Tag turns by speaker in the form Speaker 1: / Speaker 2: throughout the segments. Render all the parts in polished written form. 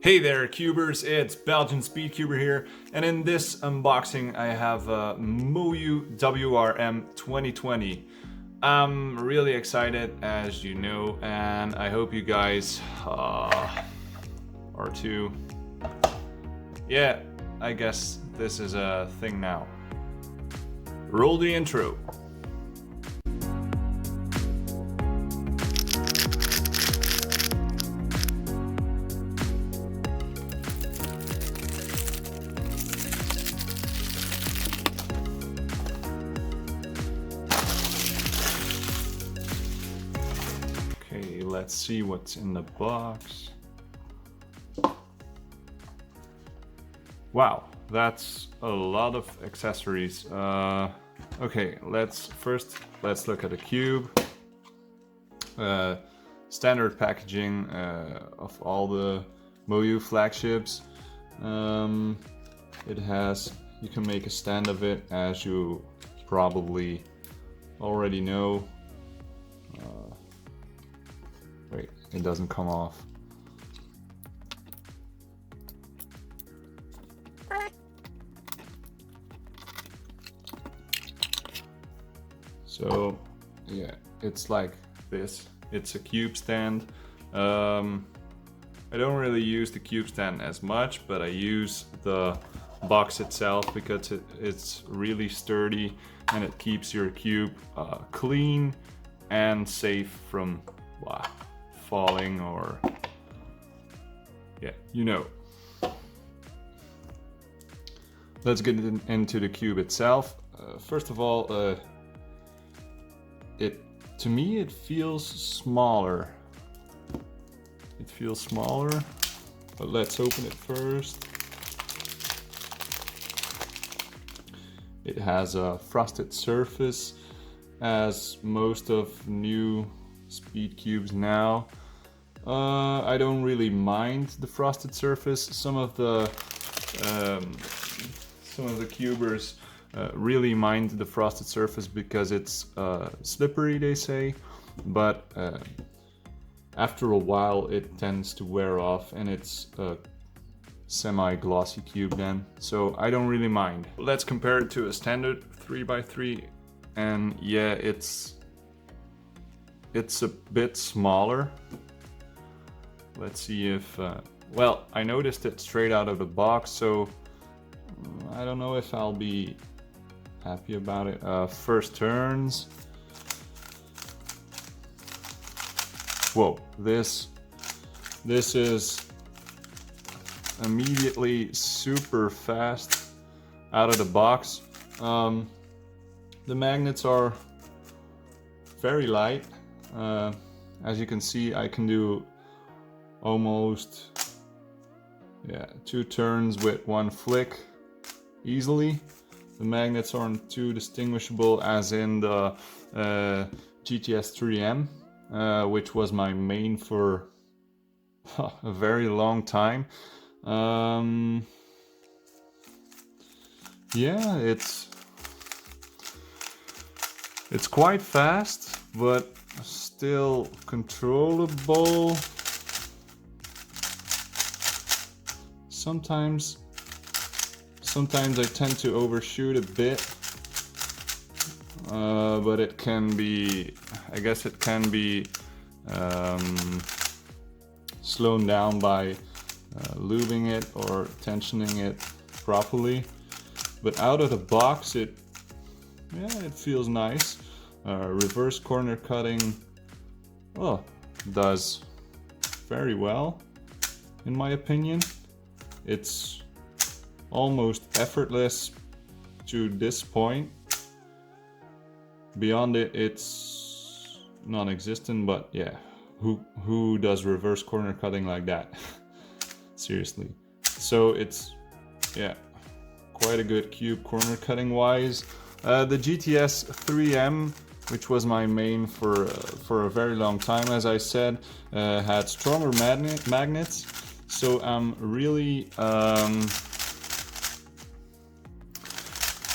Speaker 1: Hey there cubers, it's Belgian Speedcuber here, and in this unboxing I have a MoYu WRM 2020. I'm really excited, as you know, and I hope you guys are too. Yeah, I guess this is a thing now. Roll the intro. Okay, let's see what's in the box. Wow, that's a lot of accessories. Okay, let's look at the cube. Standard packaging of all the MoYu flagships. You can make a stand of it, as you probably already know. Wait, it doesn't come off. So yeah, it's like this. It's a cube stand. I don't really use the cube stand as much, but I use the box itself because it's really sturdy and it keeps your cube clean and safe from falling or you know. Let's get into the cube itself. First of all, to me it feels smaller. It feels smaller, but let's open it first. It has a frosted surface, as most of new speed cubes now. I don't really mind the frosted surface. Some of the cubers really mind the frosted surface because it's slippery, they say, but after a while it tends to wear off and it's a semi-glossy cube then, so I don't really mind. Let's compare it to a standard 3x3, and yeah, it's a bit smaller. Let's see if well, I noticed it straight out of the box, so I don't know if I'll be happy about it. First turns. Whoa, this is immediately super fast out of the box. The magnets are very light. As you can see, I can do almost 2 turns with 1 flick easily. The magnets aren't too distinguishable as in the GTS 3M, which was my main for a very long time. Yeah, it's quite fast, but still controllable. Sometimes I tend to overshoot a bit, but it can be, I guess it can be slowed down by lubing it or tensioning it properly. But out of the box, it feels nice. Reverse corner cutting, does very well, in my opinion. It's almost effortless to this point. Beyond it, it's non-existent, but yeah, who does reverse corner cutting like that? Seriously. So it's quite a good cube corner cutting wise. The GTS 3M, which was my main for a very long time, as I said, had stronger magnets. So I'm really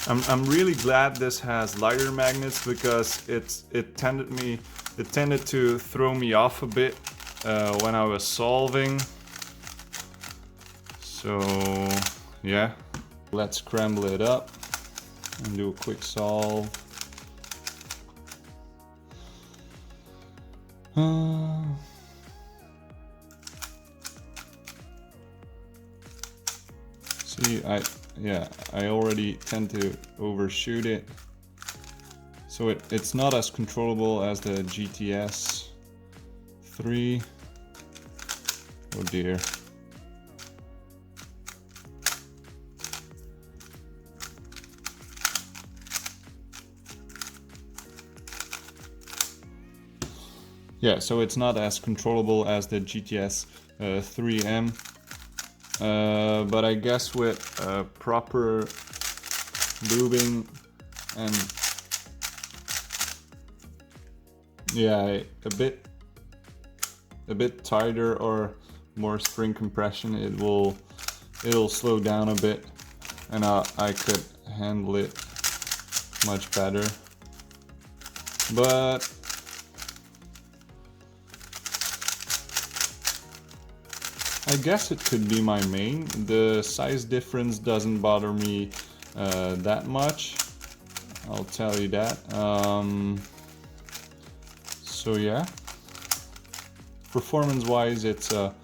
Speaker 1: I'm really glad this has lighter magnets, because it tended to throw me off a bit when I was solving. So yeah, let's scramble it up and do a quick solve. See, I already tend to overshoot it. So it's not as controllable as the GTS 3. Oh dear. Yeah, so it's not as controllable as the GTS 3M. But I guess with proper lubing and yeah, a bit tighter or more spring compression, it'll slow down a bit, and I could handle it much better. But I guess it could be my main. The size difference doesn't bother me that much, I'll tell you that. So yeah, performance-wise, it's a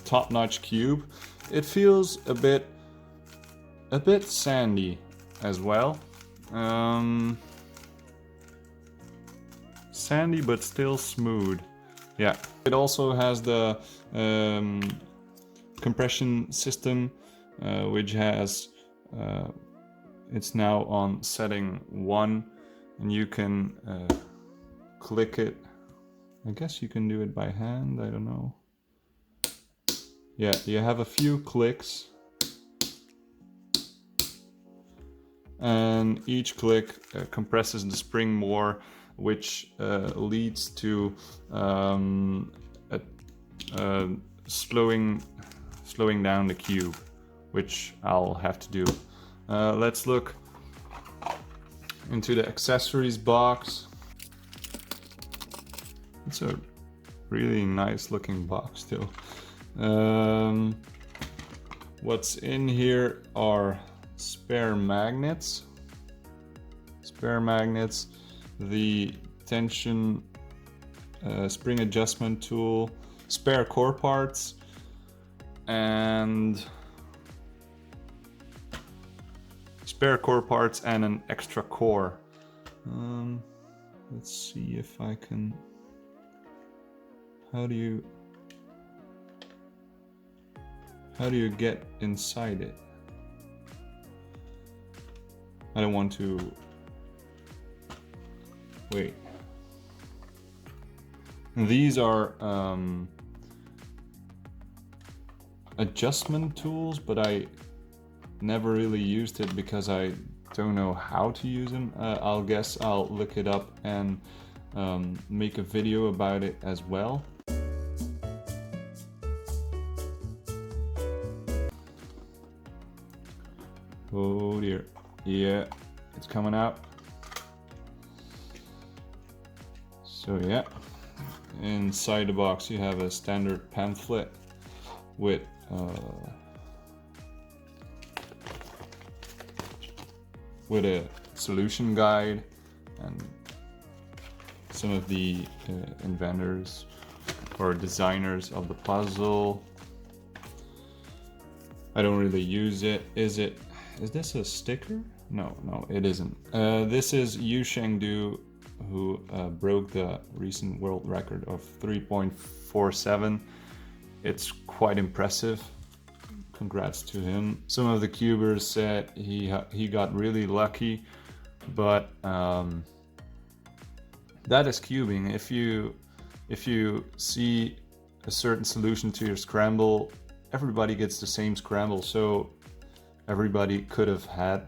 Speaker 1: top-notch cube. It feels a bit sandy as well. Sandy but still smooth. Yeah, it also has the compression system, which has it's now on setting 1, and you can click it. I guess you can do it by hand, I don't know. Yeah, you have a few clicks, and each click compresses the spring more, which leads to slowing down the cube, which I'll have to do. Let's look into the accessories box. It's a really nice looking box still. What's in here are spare magnets. The tension spring adjustment tool, spare core parts, and an extra core. Let's see if I can. How do you get inside it? I don't want to. Wait. These are adjustment tools, but I never really used it because I don't know how to use them. I'll look it up and make a video about it as well. Oh dear. Yeah, it's coming out. So yeah, inside the box you have a standard pamphlet with a solution guide and some of the inventors or designers of the puzzle. I don't really use it. Is this a sticker? No, it isn't. This is Yu Shengdu, who broke the recent world record of 3.47. It's quite impressive. Congrats to him. Some of the cubers said he got really lucky, but that is cubing. If you see a certain solution to your scramble, everybody gets the same scramble, so everybody could have had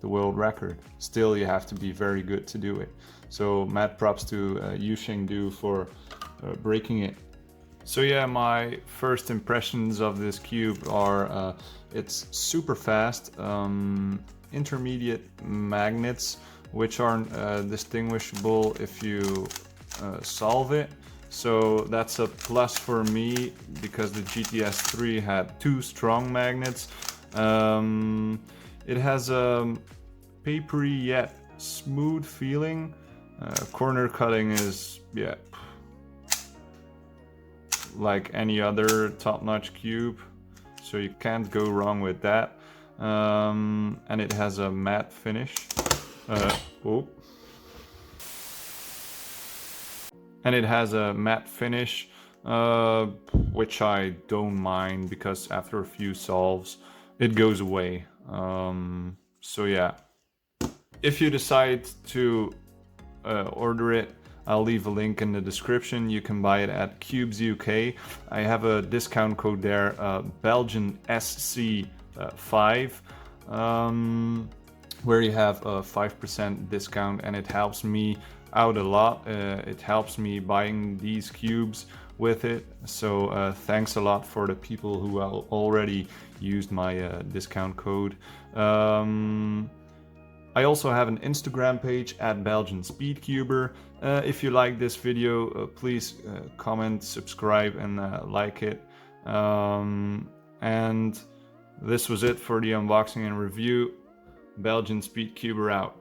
Speaker 1: the world record. Still, you have to be very good to do it. So mad props to Yu Shengdu for breaking it. So yeah, my first impressions of this cube are it's super fast, intermediate magnets, which aren't distinguishable if you solve it. so that's a plus for me because the GTS3 had 2 strong magnets. It has a papery yet smooth feeling. Corner cutting is, yeah, like any other top-notch cube, so you can't go wrong with that. And it has a matte finish. And it has a matte finish, which I don't mind because after a few solves it goes away. So yeah, if you decide to order it, I'll leave a link in the description. You can buy it at Cubes UK. I have a discount code there, Belgian SC5, where you have a 5% discount, and it helps me out a lot. It helps me buying these cubes with it. So thanks a lot for the people who already used my discount code. I also have an Instagram page at Belgian Speedcuber. If you like this video, please comment, subscribe, and like it. And this was it for the unboxing and review. Belgian Speedcuber out.